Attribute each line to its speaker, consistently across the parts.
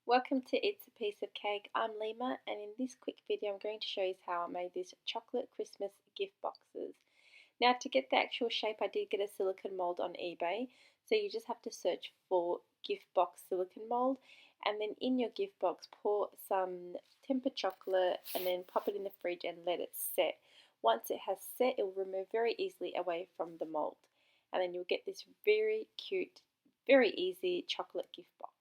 Speaker 1: Welcome to It's a Piece of Cake. I'm Lima, and in this quick video I'm going to show you how I made these chocolate Christmas gift boxes. Now, to get the actual shape, I did get a silicone mold on eBay, so you just have to search for gift box silicone mold, and then in your gift box pour some tempered chocolate and then pop it in the fridge and let it set. Once it has set, it will remove very easily away from the mold, and then you'll get this very cute, very easy chocolate gift box.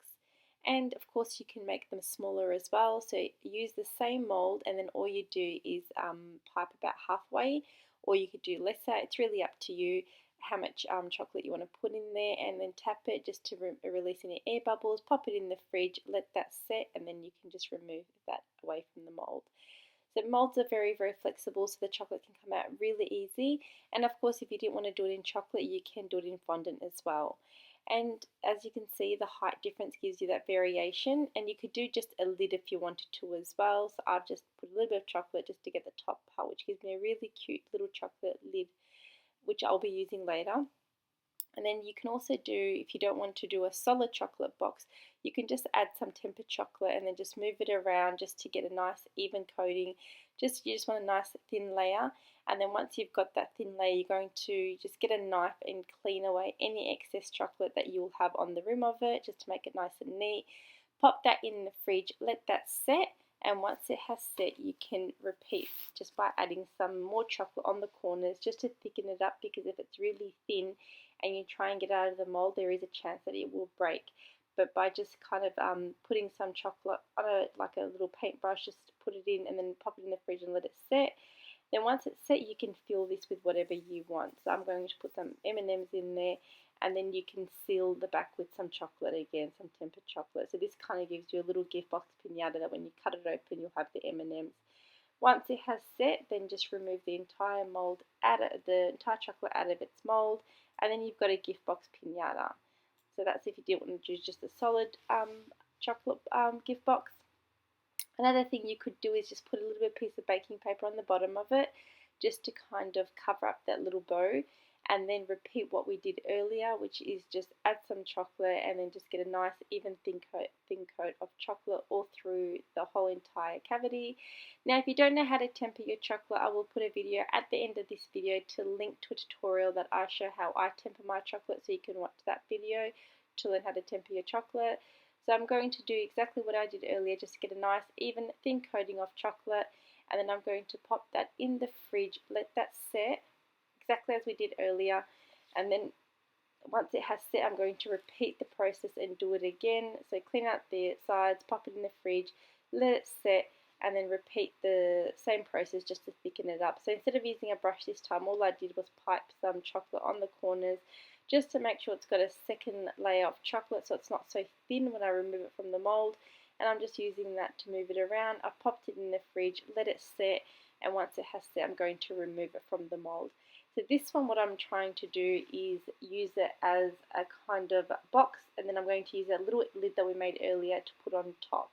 Speaker 1: And of course you can make them smaller as well, so use the same mold and then all you do is pipe about halfway, or you could do lesser. It's really up to you how much chocolate you want to put in there, and then tap it just to release any air bubbles. Pop it in the fridge, let that set, and then you can just remove that away from the mold. So molds are very, very flexible, so the chocolate can come out really easy. And of course, if you didn't want to do it in chocolate, you can do it in fondant as well. And as you can see, the height difference gives you that variation, and you could do just a lid if you wanted to as well. So I've just put a little bit of chocolate just to get the top part, which gives me a really cute little chocolate lid, which I'll be using later. And then you can also do, if you don't want to do a solid chocolate box, you can just add some tempered chocolate and then just move it around just to get a nice even coating. You just want a nice thin layer, and then once you've got that thin layer, you're going to just get a knife and clean away any excess chocolate that you'll have on the rim of it, just to make it nice and neat. Pop that in the fridge, let that set, and once it has set, you can repeat just by adding some more chocolate on the corners just to thicken it up, because if it's really thin and you try and get out of the mold, there is a chance that it will break. But by just kind of putting some chocolate on like a little paintbrush, just put it in and then pop it in the fridge and let it set. Then once it's set, you can fill this with whatever you want. So I'm going to put some M&Ms in there, and then you can seal the back with some chocolate again, some tempered chocolate. So this kind of gives you a little gift box pinata that when you cut it open, you'll have the M&Ms. Once it has set, then just remove the entire mold, the entire chocolate out of its mold, and then you've got a gift box pinata. So that's if you didn't want to do just a solid chocolate gift box. Another thing you could do is just put a little bit of piece of baking paper on the bottom of it, just to kind of cover up that little bow, and then repeat what we did earlier, which is just add some chocolate and then just get a nice even thin coat of chocolate all through the whole entire cavity. Now, if you don't know how to temper your chocolate, I will put a video at the end of this video to link to a tutorial that I show how I temper my chocolate, so you can watch that video to learn how to temper your chocolate. So I'm going to do exactly what I did earlier, just to get a nice even thin coating of chocolate, and then I'm going to pop that in the fridge, let that set exactly as we did earlier, and then once it has set, I'm going to repeat the process and do it again. So clean out the sides, pop it in the fridge, let it set, and then repeat the same process just to thicken it up. So instead of using a brush this time, all I did was pipe some chocolate on the corners just to make sure it's got a second layer of chocolate so it's not so thin when I remove it from the mold. And I'm just using that to move it around. I've popped it in the fridge, let it set, and once it has set, I'm going to remove it from the mold. So this one, what I'm trying to do is use it as a kind of box, and then I'm going to use a little lid that we made earlier to put on top.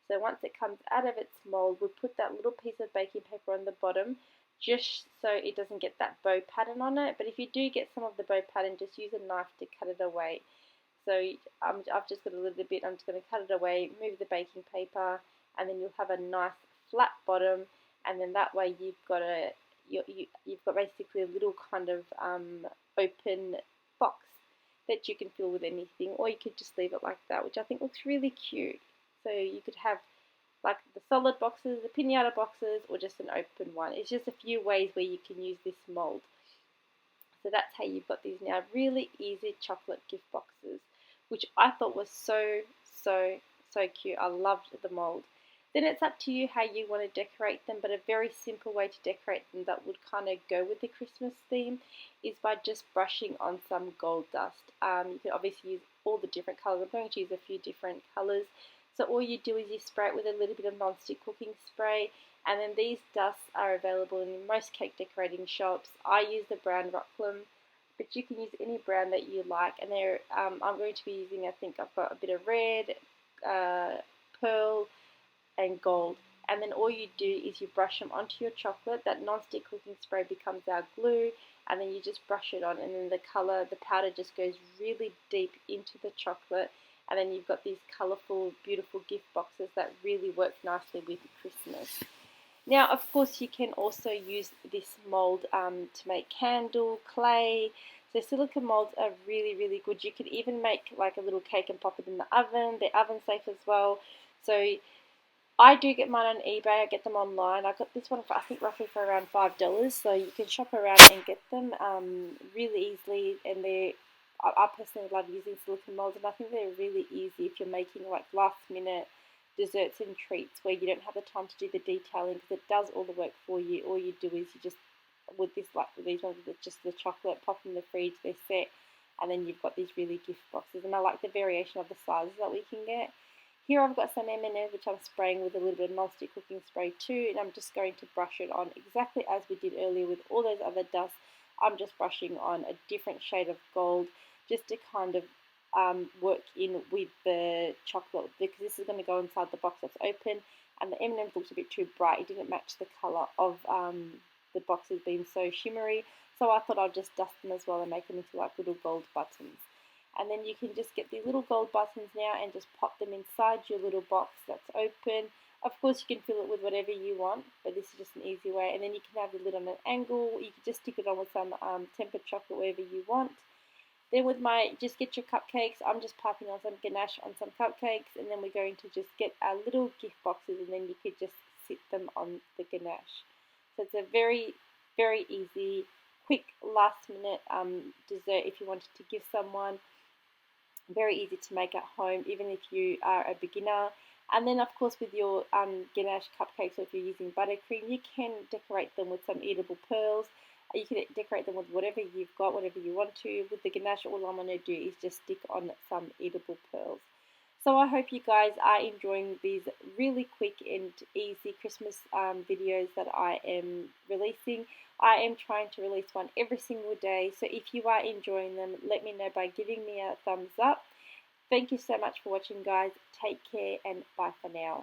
Speaker 1: So once it comes out of its mold, we'll put that little piece of baking paper on the bottom, just so it doesn't get that bow pattern on it. But if you do get some of the bow pattern, just use a knife to cut it away. So I've just got a little bit, I'm just going to cut it away, move the baking paper, and then you'll have a nice flat bottom, and then that way you've got basically a little kind of open box that you can fill with anything, or you could just leave it like that, which I think looks really cute. So you could have like the solid boxes, the pinata boxes, or just an open one. It's just a few ways where you can use this mold. So that's how you've got these now really easy chocolate gift boxes, which I thought was so cute. I loved the mold. Then it's up to you how you want to decorate them, but a very simple way to decorate them that would kind of go with the Christmas theme is by just brushing on some gold dust. You can obviously use all the different colours. I'm going to use a few different colours. So all you do is you spray it with a little bit of non-stick cooking spray, and then these dusts are available in most cake decorating shops. I use the brown Rocklum, but you can use any brown that you like, and I'm going to be using, I think I've got a bit of red, pearl, and gold, and then all you do is you brush them onto your chocolate. That non-stick cooking spray becomes our glue, and then you just brush it on, and then the powder just goes really deep into the chocolate, And then you've got these colourful, beautiful gift boxes that really work nicely with Christmas. Now, of course, you can also use this mould to make candle, clay. So silicone moulds are really, really good. You could even make like a little cake and pop it in the oven. They're oven safe as well. So I do get mine on eBay. I get them online. I got this one for, I think, roughly for around $5. So you can shop around and get them really easily. And I personally love using silicone molds, and I think they're really easy if you're making like last minute desserts and treats where you don't have the time to do the detailing, because it does all the work for you. All you do is you just, with this, like with these ones, with just the chocolate, pop in the fridge, they're set, and then you've got these really gift boxes. And I like the variation of the sizes that we can get. Here I've got some M&Ms which I'm spraying with a little bit of non-stick cooking spray too, and I'm just going to brush it on exactly as we did earlier with all those other dusts. I'm just brushing on a different shade of gold just to kind of work in with the chocolate, because this is going to go inside the box that's open, and the M&Ms looked a bit too bright. It didn't match the colour of the boxes being so shimmery, so I thought I'd just dust them as well and make them into like little gold buttons. And then you can just get these little gold buttons now and just pop them inside your little box that's open. Of course, you can fill it with whatever you want, but this is just an easy way. And then you can have the lid on an angle. You can just stick it on with some tempered chocolate wherever you want. Then with just get your cupcakes. I'm just piping on some ganache on some cupcakes, and then we're going to just get our little gift boxes, and then you could just sit them on the ganache. So it's a very, very easy, quick, last minute dessert if you wanted to give someone. Very easy to make at home, even if you are a beginner. And then, of course, with your ganache cupcakes, or if you're using buttercream, you can decorate them with some eatable pearls. You can decorate them with whatever you've got, whatever you want to. With the ganache, all I'm going to do is just stick on some eatable pearls. So I hope you guys are enjoying these really quick and easy Christmas videos that I am releasing. I am trying to release one every single day, so if you are enjoying them, let me know by giving me a thumbs up. Thank you so much for watching, guys. Take care, and bye for now.